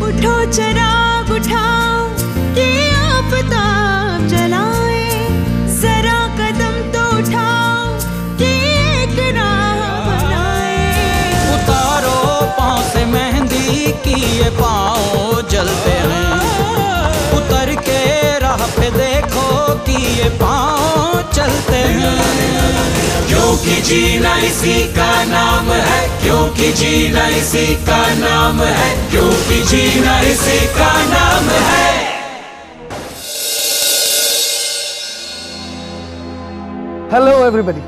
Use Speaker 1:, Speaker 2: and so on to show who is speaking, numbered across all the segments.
Speaker 1: उठो चिराग उठाओ कि आफताब जलाए, जरा कदम तो उठाओ कि एक राह बनाए।
Speaker 2: उतारो पाँव से मेहंदी की ये पाँव जलते हैं, उतर के राह पे देखो कि ये पाँव चलते हैं। क्योंकि जीना इसी का नाम है, क्योंकि जीना इसी का नाम है, क्योंकि जीना इसी का नाम है।
Speaker 3: हेलो एवरीबॉडी,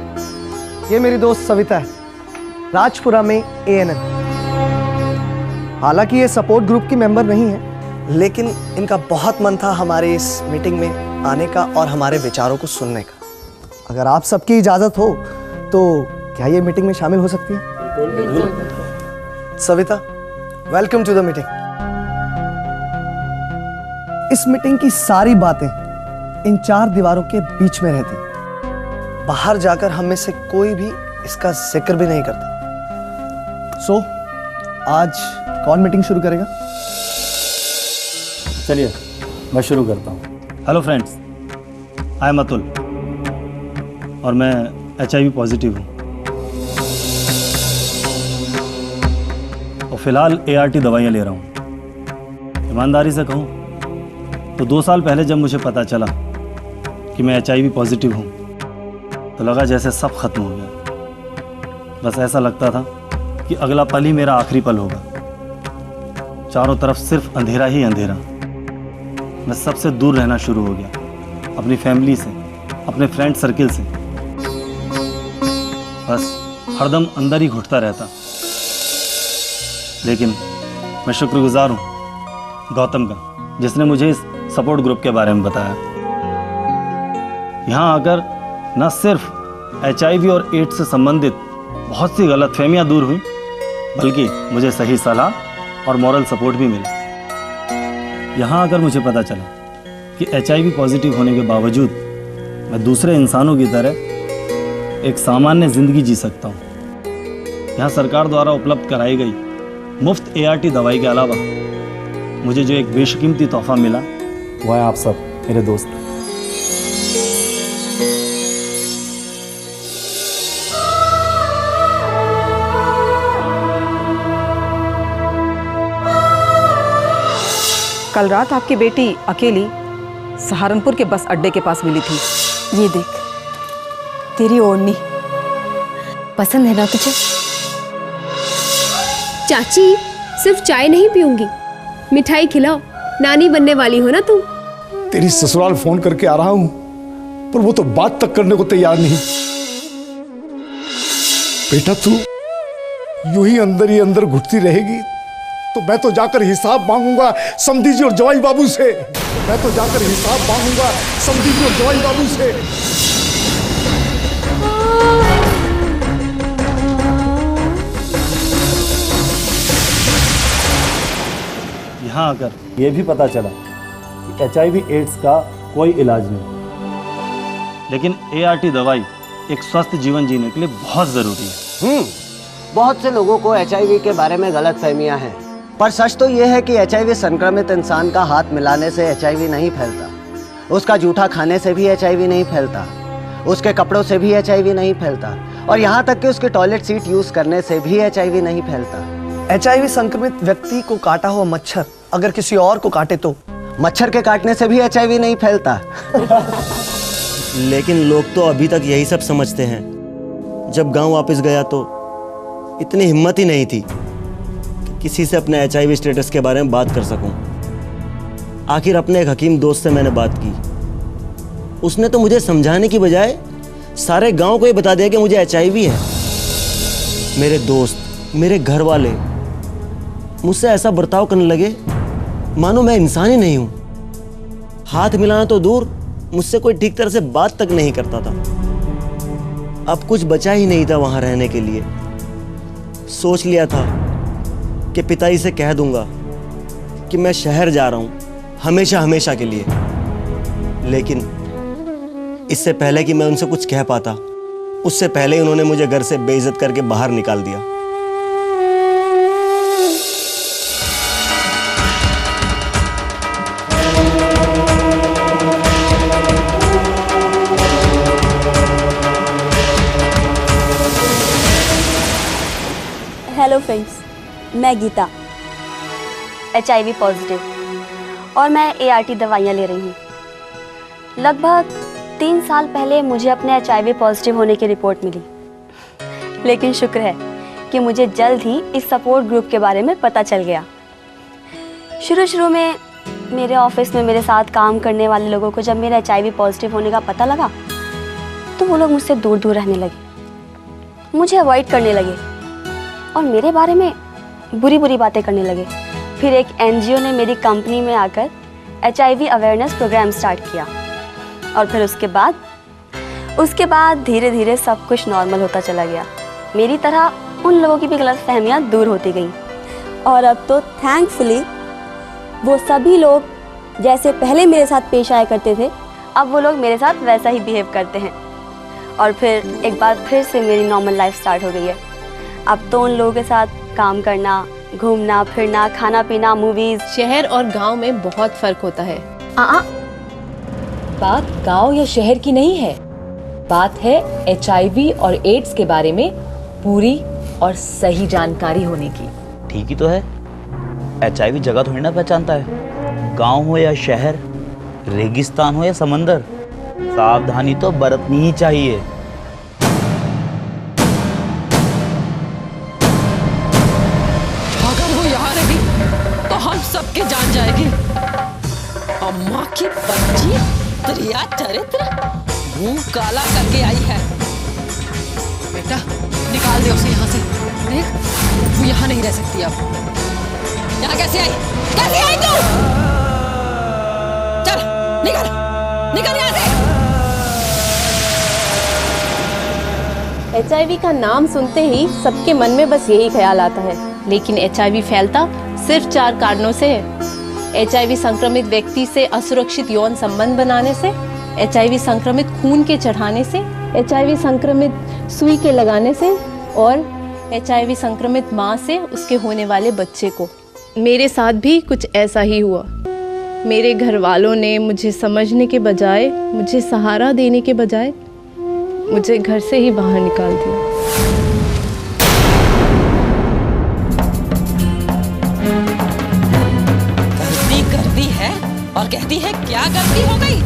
Speaker 3: ये मेरी दोस्त सविता है, राजपुरा में ANM। हालांकि ये सपोर्ट ग्रुप की मेंबर नहीं है, लेकिन इनका बहुत मन था हमारे इस मीटिंग में आने का और हमारे विचारों को सुनने का। अगर आप सबकी इजाज़त हो तो क्या ये मीटिंग में शामिल हो सकती है? Savita, welcome to the meeting. इस मीटिंग की सारी बातें इन 4 दीवारों के बीच में रहती, बाहर जाकर हम में से कोई भी इसका जिक्र भी नहीं करता। सो आज कौन मीटिंग शुरू करेगा?
Speaker 4: चलिए मैं शुरू करता हूँ। Hello friends, I am Atul और मैं HIV पॉजिटिव हूँ और फिलहाल ART दवाइयाँ ले रहा हूँ। ईमानदारी से कहूँ तो 2 साल पहले जब मुझे पता चला कि मैं HIV पॉजिटिव हूँ तो लगा जैसे सब खत्म हो गया। बस ऐसा लगता था कि अगला पल ही मेरा आखिरी पल होगा। चारों तरफ सिर्फ अंधेरा ही अंधेरा। मैं सबसे दूर रहना शुरू हो गया, अपनी फैमिली से, अपने फ्रेंड सर्किल से। बस हरदम अंदर ही घुटता रहता। लेकिन मैं शुक्रगुजार हूँ गौतम का, जिसने मुझे इस सपोर्ट ग्रुप के बारे में बताया। यहाँ आकर न सिर्फ HIV और AIDS से संबंधित बहुत सी गलतफहमियाँ दूर हुई, बल्कि मुझे सही सलाह और मॉरल सपोर्ट भी मिला। यहाँ आकर मुझे पता चला कि HIV पॉजिटिव होने के बावजूद मैं दूसरे इंसानों की तरह एक सामान्य ज़िंदगी जी सकता हूँ। यहाँ सरकार द्वारा उपलब्ध कराई गई मुफ्त ART दवाई के अलावा मुझे जो एक बेशकीमती तोहफा मिला वो है आप सब मेरे दोस्त।
Speaker 5: कल रात आपकी बेटी अकेली सहारनपुर के बस अड्डे के पास मिली थी।
Speaker 6: ये देख, तेरी ओढ़नी पसंद है ना तुझे?
Speaker 7: चाची, सिर्फ चाय नहीं पीऊंगी, मिठाई खिलाओ। नानी बनने वाली हो ना तुम।
Speaker 8: तेरी ससुराल फोन करके आ रहा हूं, पर वो तो बात तक करने को तैयार नहीं। बेटा तू यूं ही अंदर घुटती रहेगी तो मैं तो जाकर हिसाब मांगूंगा समधी जी और जवाई बाबू से। मैं तो जाकर हिसाब मांगूंगा समधी जी और जवाई बाबू से।
Speaker 4: यहाँ आकर ये भी पता चला कि HIV AIDS का कोई इलाज नहीं, लेकिन ART दवाई एक स्वस्थ जीवन जीने के लिए बहुत ज़रूरी है।
Speaker 3: बहुत से लोगों को HIV के बारे में गलत फहमियाँ हैं, पर सच तो ये है कि HIV संक्रमित इंसान का हाथ मिलाने से HIV नहीं फैलता, उसका जूठा खाने से भी HIV नहीं फैलता, उसके कपड़ों से भी HIV नहीं फैलता, और यहाँ तक कि उसके टॉयलेट सीट यूज करने से भी HIV नहीं फैलता। HIV संक्रमित व्यक्ति को काटा हुआ मच्छर अगर किसी और को काटे तो मच्छर के काटने से भी HIV नहीं फैलता।
Speaker 9: लेकिन लोग तो अभी तक यही सब समझते हैं। जब गांव वापस गया तो इतनी हिम्मत ही नहीं थी कि किसी से अपने HIV स्टेटस के बारे में बात कर सकूं। आखिर अपने एक हकीम दोस्त से मैंने बात की। उसने तो मुझे समझाने की बजाय सारे गांव को ये बता दिया कि मुझे HIV है। मेरे दोस्त, मेरे घर वाले मुझसे ऐसा बर्ताव करने लगे मानो मैं इंसान ही नहीं हूं। हाथ मिलाना तो दूर, मुझसे कोई ठीक तरह से बात तक नहीं करता था। अब कुछ बचा ही नहीं था वहां रहने के लिए। सोच लिया था कि पिताजी से कह दूंगा कि मैं शहर जा रहा हूं हमेशा हमेशा के लिए, लेकिन इससे पहले कि मैं उनसे कुछ कह पाता, उससे पहले ही उन्होंने मुझे घर से बेइज्जत करके बाहर निकाल दिया।
Speaker 10: हेलो फ्रेंड्स, मैं गीता, HIV पॉजिटिव, और मैं ART दवाइयाँ ले रही हूँ। लगभग 3 साल पहले मुझे अपने HIV पॉजिटिव होने की रिपोर्ट मिली, लेकिन शुक्र है कि मुझे जल्द ही इस सपोर्ट ग्रुप के बारे में पता चल गया। शुरू में मेरे ऑफिस में मेरे साथ काम करने वाले लोगों को जब मेरे HIV पॉजिटिव होने का पता लगा तो वो लोग मुझसे दूर दूर रहने लगे, मुझे अवॉइड करने लगे और मेरे बारे में बुरी बुरी बातें करने लगे। फिर एक NGO ने मेरी कंपनी में आकर HIV अवेयरनेस प्रोग्राम स्टार्ट किया और फिर उसके बाद धीरे धीरे सब कुछ नॉर्मल होता चला गया। मेरी तरह उन लोगों की भी गलतफहमियां दूर होती गईं और अब तो थैंकफुली वो सभी लोग जैसे पहले मेरे साथ पेश आया करते थे, अब वो लोग मेरे साथ वैसा ही बिहेव करते हैं और फिर एक बार फिर से मेरी नॉर्मल लाइफ स्टार्ट हो गई है। अब तो उन लोगों के साथ काम करना, घूमना फिरना, खाना पीना, मूवीज।
Speaker 11: शहर और गांव में बहुत फर्क होता है। बात गांव या शहर की नहीं है, बात है HIV और AIDS के बारे में पूरी और सही जानकारी होने की।
Speaker 12: ठीक ही तो है, HIV जगह थोड़ी ना पहचानता है, गांव हो या शहर, रेगिस्तान हो या समंदर, सावधानी तो बरतनी ही चाहिए।
Speaker 13: अगर वो यहाँ रही तो हम सबके जान जाएगी। अम्मा की बच्ची त्रिया चरित्र मुंह काला करके आई है। बेटा निकाल दे उसे यहाँ से। देख वो यहाँ नहीं रह सकती अब। यहाँ कैसे आई? कैसे आई तू? चल निकल निकल यहाँ से।
Speaker 11: HIV का नाम सुनते ही सबके मन में बस यही ख्याल आता है, लेकिन HIV फैलता सिर्फ 4 कारणों से है। HIV संक्रमित व्यक्ति से असुरक्षित यौन संबंध बनाने से, HIV संक्रमित खून के चढ़ाने से, HIV संक्रमित सुई के लगाने से और HIV संक्रमित माँ से उसके होने वाले बच्चे को। मेरे साथ भी कुछ ऐसा ही हुआ। मेरे घर वालों ने मुझे समझने के बजाय, मुझे सहारा देने के बजाय मुझे घर से ही बाहर निकाल दिया।
Speaker 13: करती है और कहती है क्या गलती हो गई?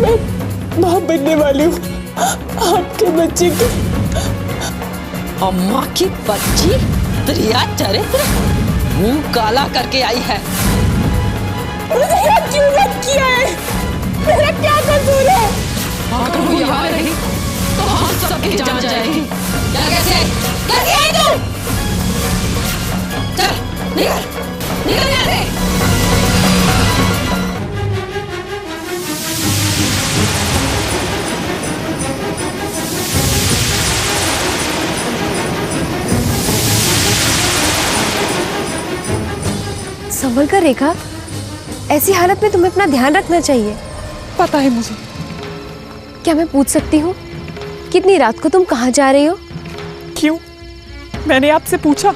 Speaker 1: मैं मां बनने वाली हूँ आपके बच्चे की।
Speaker 13: अम्मा की बच्ची त्रिया चरित्र मुंह काला करके आई है।
Speaker 1: मुझे क्यों किया है? मेरा क्या कसूर है?
Speaker 13: अगर वो यहाँ रही तो हम सबकी जान जाएगी। क्या कैसे आई तू? चल निकल निकल यहाँ से।
Speaker 7: संभल कर रेखा, ऐसी हालत में तुम्हें अपना ध्यान रखना चाहिए।
Speaker 6: पता है मुझे।
Speaker 7: क्या मैं पूछ सकती हूँ कितनी रात को तुम कहाँ जा रही हो?
Speaker 6: क्यों? मैंने आपसे पूछा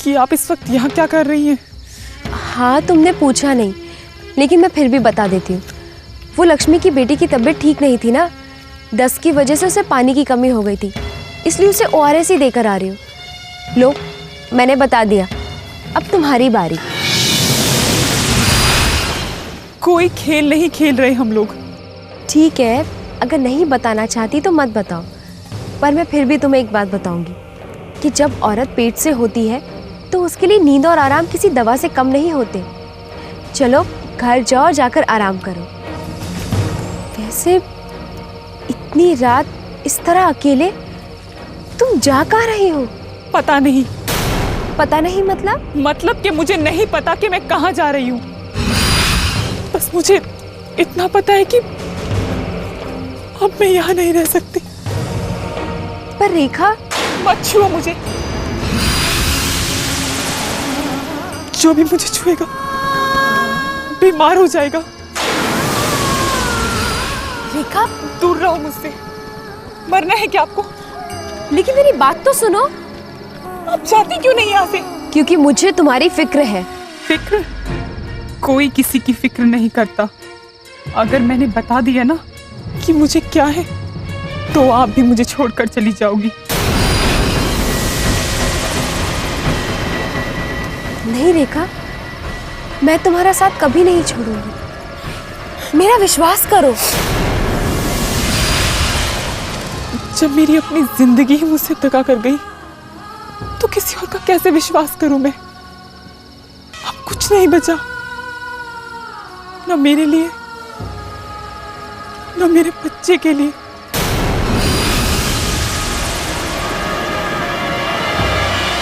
Speaker 6: कि आप इस वक्त यहाँ क्या कर रही हैं?
Speaker 7: हाँ तुमने पूछा नहीं, लेकिन मैं फिर भी बता देती हूँ। वो लक्ष्मी की बेटी की तबीयत ठीक नहीं थी ना, दस्त की वजह से उसे पानी की कमी हो गई थी, इसलिए उसे ORS ही देकर आ रही हूँ। लो मैंने बता दिया, अब तुम्हारी बारी।
Speaker 6: कोई खेल नहीं खेल रहे हम लोग।
Speaker 7: ठीक है, अगर नहीं बताना चाहती तो मत बताओ, पर मैं फिर भी तुम्हें एक बात बताऊंगी कि जब औरत पेट से होती है तो उसके लिए नींद और आराम किसी दवा से कम नहीं होते। चलो घर जाओ और जाकर आराम करो। वैसे इतनी रात इस तरह अकेले तुम जा कहाँ रही हो?
Speaker 6: पता नहीं।
Speaker 7: पता नहीं मतलब?
Speaker 6: मतलब कि मुझे नहीं पता कि मैं कहाँ जा रही हूँ। बस मुझे इतना पता है कि अब मैं यहाँ नहीं रह सकती।
Speaker 7: पर रेखा,
Speaker 6: मत छुओ मुझे। जो भी मुझे छुएगा बीमार हो जाएगा।
Speaker 7: रेखा
Speaker 6: दूर रहो मुझसे। मरना है क्या आपको?
Speaker 7: लेकिन मेरी बात तो सुनो।
Speaker 6: आप जाती क्यों नहीं यहाँ से?
Speaker 7: क्योंकि मुझे तुम्हारी फिक्र है।
Speaker 6: फिक्र? कोई किसी की फिक्र नहीं करता। अगर मैंने बता दिया ना कि मुझे क्या है, तो आप भी मुझे छोड़कर चली जाओगी।
Speaker 7: नहीं रेखा, मैं तुम्हारा साथ कभी नहीं छोड़ूंगी, मेरा विश्वास करो।
Speaker 6: जब मेरी अपनी जिंदगी ही मुझसे दगा कर गई तो किसी और का कैसे विश्वास करूं मैं? अब कुछ नहीं बचा, ना मेरे लिए, ना मेरे बच्चे के लिए।